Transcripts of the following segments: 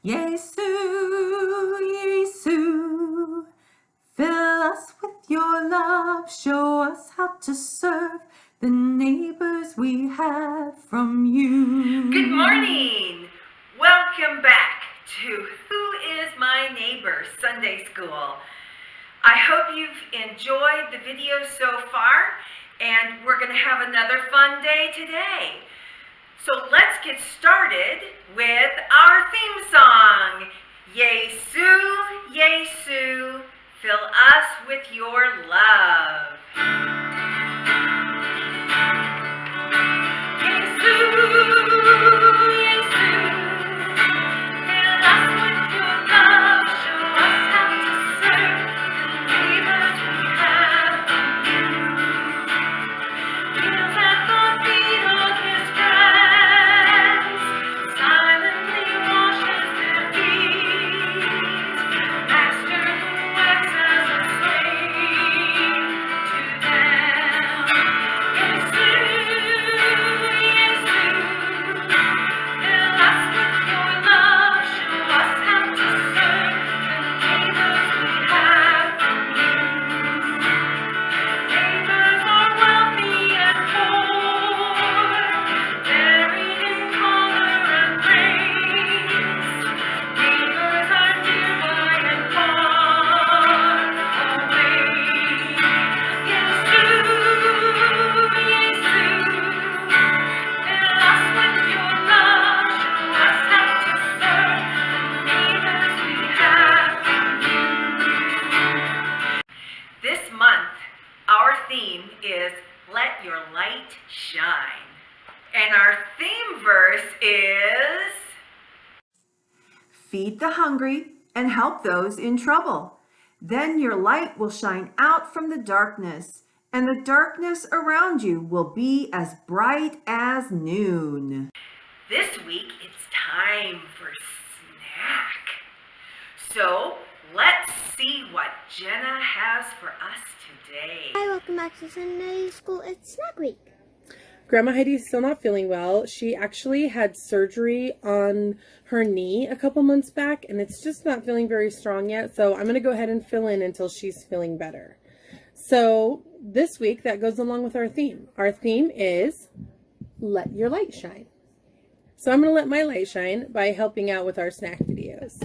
Yesu, Yesu, fill us with your love. Show us how to serve the neighbors we have from you. Good morning. Welcome back to Who is My Neighbor Sunday School. I hope you've enjoyed the video so far, and we're going to have another fun day today. So let's get started with our theme song. Yesu, Yesu, fill us with your love. This month, our theme is Let Your Light Shine. And our theme verse is... Feed the hungry and help those in trouble. Then your light will shine out from the darkness, and the darkness around you will be as bright as noon. This week, it's time for snack. So, let's see what Jenna has for us today. Hi, welcome back to Sunday School. It's Snack Week. Grandma Heidi's still not feeling well. She actually had surgery on her knee a couple months back, and it's just not feeling very strong yet. So I'm going to go ahead and fill in until she's feeling better. So this week, that goes along with our theme. Our theme is Let Your Light Shine. So I'm going to let my light shine by helping out with our snack videos.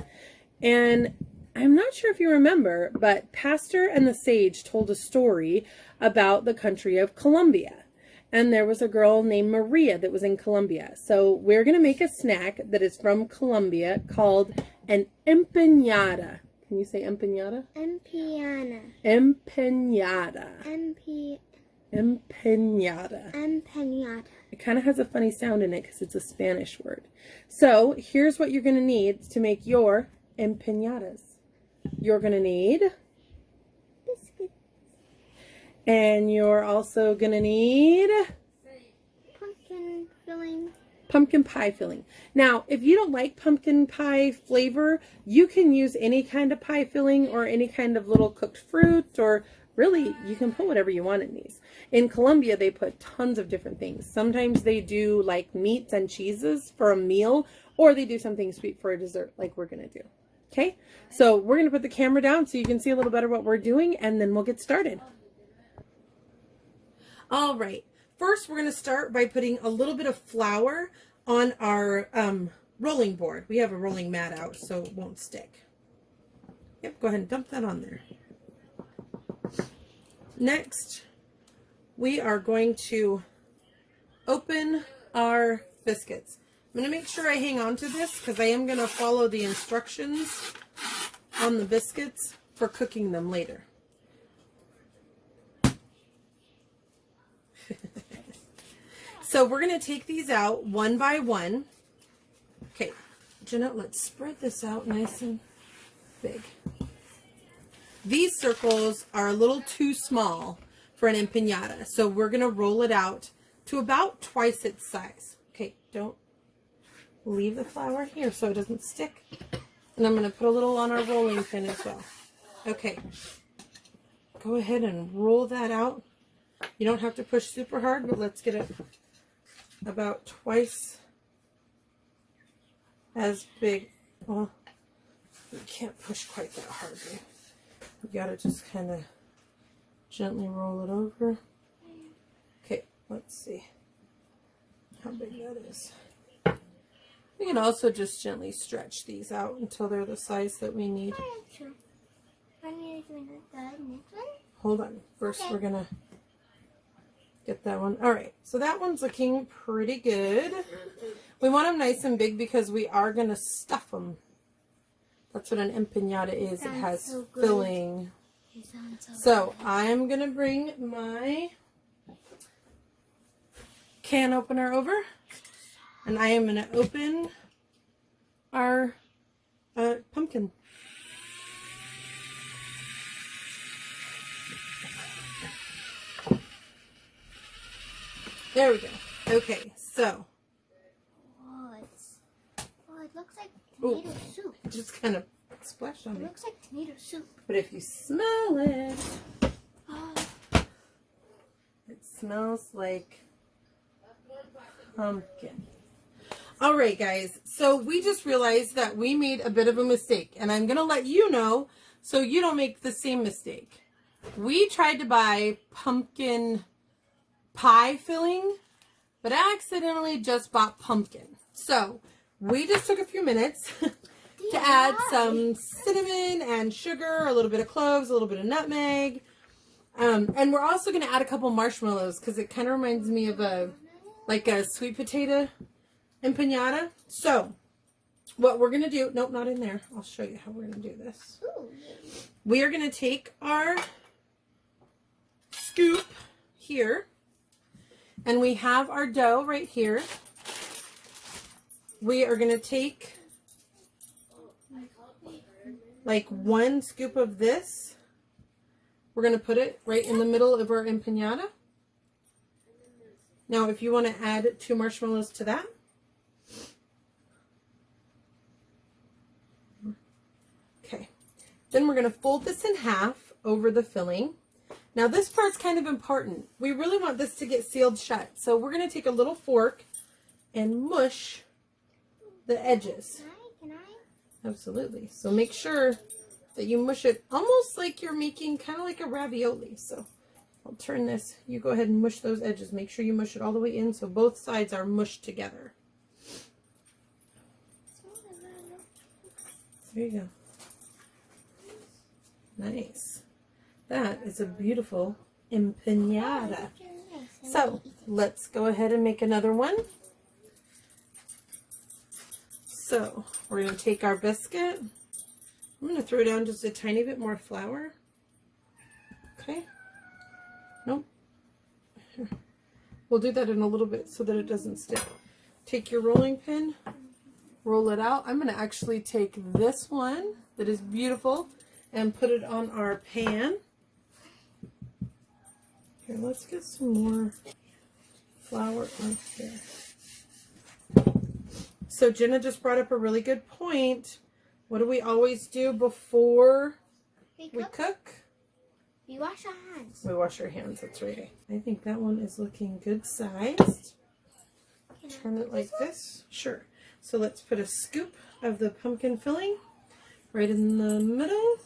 And I'm not sure if you remember, but Pastor and the Sage told a story about the country of Colombia. And there was a girl named Maria that was in Colombia. So we're going to make a snack that is from Colombia called an empanada. Can you say empanada? Empanada. Empanada. Empanada. Empanada. It kind of has a funny sound in it because it's a Spanish word. So here's what you're going to need to make your empanadas. You're going to need Biscuits. and you're also going to need Pumpkin filling. pumpkin pie filling. Now, if you don't like pumpkin pie flavor, you can use any kind of pie filling or any kind of little cooked fruit, or really, you can put whatever you want in these. In Colombia, they put tons of different things. Sometimes they do like meats and cheeses for a meal, or they do something sweet for a dessert like we're going to do. Okay, so we're going to put the camera down so you can see a little better what we're doing, and then we'll get started. All right, first we're going to start by putting a little bit of flour on our rolling board. We have a rolling mat out so it won't stick. Yep, go ahead and dump that on there. Next, we are going to open our biscuits. I'm going to make sure I hang on to this because I am going to follow the instructions on the biscuits for cooking them later. So we're going to take these out one by one. Okay, Jenna, let's spread this out nice and big. These circles are a little too small for an empanada, so we're going to roll it out to about twice its size. Okay, don't leave the flour here so it doesn't stick. And I'm going to put a little on our rolling pin as well. Okay, go ahead and roll that out. You don't have to push super hard, but let's get it about twice as big Well, you can't push quite that hard. You gotta just kind of gently roll it over. Okay, let's see how big that is. We can also just gently stretch these out until they're the size that we need. Hold on. First, we're gonna get that one. All right, so that one's looking pretty good. We want them nice and big because we are gonna stuff them. That's what an empanada is. It has so filling. So I'm gonna bring my can opener over, and I am gonna open our pumpkin. There we go. Okay, so. It looks like tomato soup. Just kind of splashed on It me. looks like tomato soup. But if you smell it, it smells like pumpkin. All right, guys. So we just realized that we made a bit of a mistake. And I'm going to let you know so you don't make the same mistake. We tried to buy pumpkin pie filling, but accidentally just bought pumpkin. So we just took a few minutes to add some cinnamon and sugar, a little bit of cloves, a little bit of nutmeg. And we're also going to add a couple marshmallows because it kind of reminds me of a sweet potato empanada. So what we're going to do, nope, not in there. I'll show you how we're going to do this. We are going to take our scoop here, and we have our dough right here. We are going to take like 1 scoop of this. We're going to put it right in the middle of our empanada. Now, if you want to add 2 marshmallows to that. Okay. Then we're going to fold this in half over the filling. Now, this part's kind of important. We really want this to get sealed shut. So we're going to take a little fork and mush the edges. Can I? Absolutely. So make sure that you mush it almost like you're making kind of like a ravioli. So I'll turn this. You go ahead and mush those edges. Make sure you mush it all the way in so both sides are mushed together. There you go. Nice. That is a beautiful empanada. So let's go ahead and make another one. So we're going to take our biscuit. I'm going to throw down just a tiny bit more flour. Okay. Nope. We'll do that in a little bit so that it doesn't stick. Take your rolling pin, roll it out. I'm going to actually take this one that is beautiful and put it on our pan. Here, let's get some more flour on here. So Jenna just brought up a really good point. What do we always do before we cook? We wash our hands. We wash our hands, that's right. I think that one is looking good sized. Turn it like this. Sure. So let's put a scoop of the pumpkin filling right in the middle.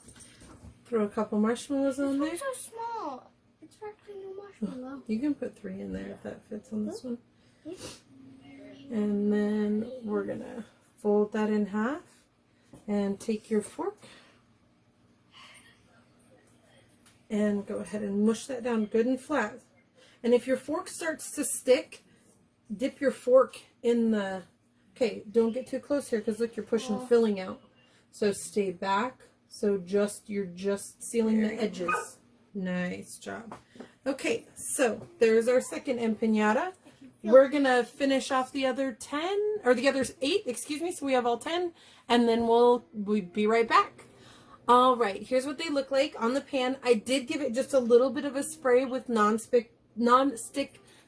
Throw a couple marshmallows on there. It's so small. It's practically no marshmallow. You can put 3 in there if that fits on this one. And then we're going to fold that in half and take your fork and go ahead and mush that down good and flat. And if your fork starts to stick, dip your fork in the... Okay, don't get too close here because look, you're pushing filling out. So stay back. So you're just sealing the edges. Nice job. Okay, so there's our second empanada. We're going to finish off the other 10, or the other 8, excuse me, so we have all 10, and then we'll be right back. All right, here's what they look like on the pan. I did give it just a little bit of a spray with non-stick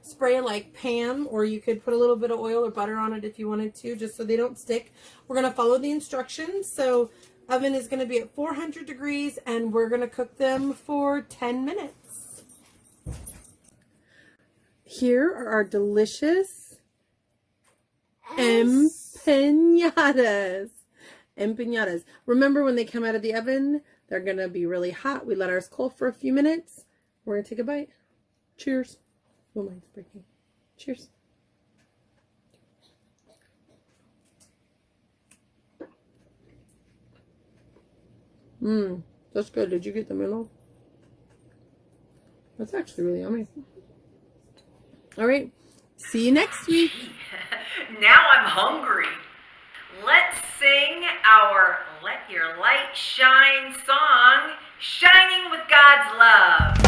spray like Pam, or you could put a little bit of oil or butter on it if you wanted to, just so they don't stick. We're going to follow the instructions. So oven is going to be at 400 degrees, and we're going to cook them for 10 minutes. Here are our delicious empanadas. empanadas. Remember, when they come out of the oven, they're going to be really hot. We let ours cool for a few minutes. We're going to take a bite. Cheers. Oh, mine's breaking. Cheers. That's good. Did you get the middle? That's actually really yummy. All right. See you next week. Now I'm hungry. Let's sing our Let Your Light Shine song, Shining with God's Love.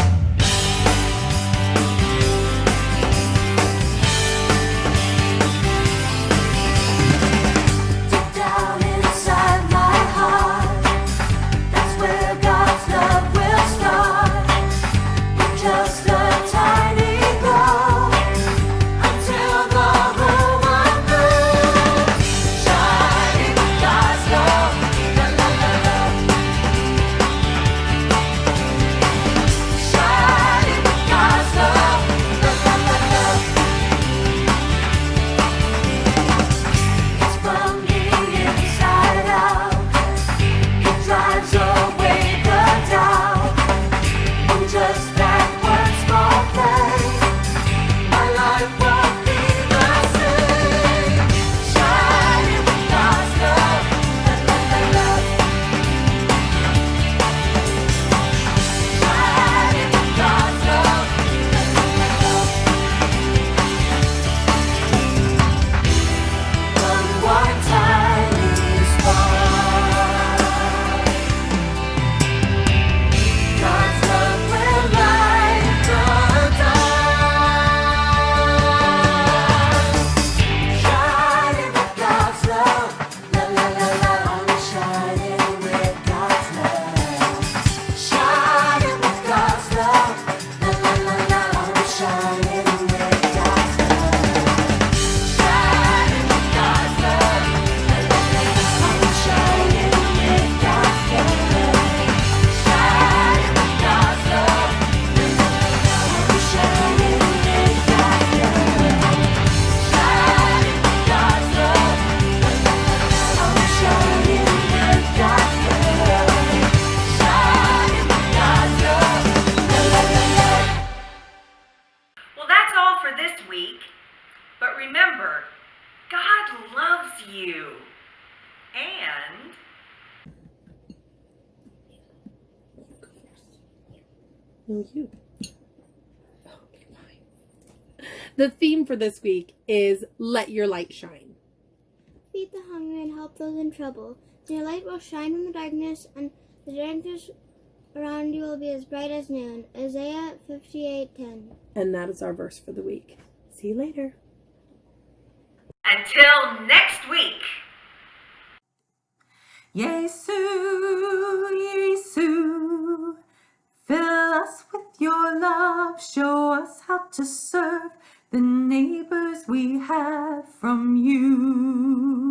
But remember, God loves you. And No, you. Okay, fine. The theme for this week is Let Your Light Shine. Feed the hungry and help those in trouble. And your light will shine from the darkness, and the darkness around you will be as bright as noon. Isaiah 58:10. And that is our verse for the week. See you later. until next week. Yesu, Yesu, fill us with your love. Show us how to serve the neighbors we have from you.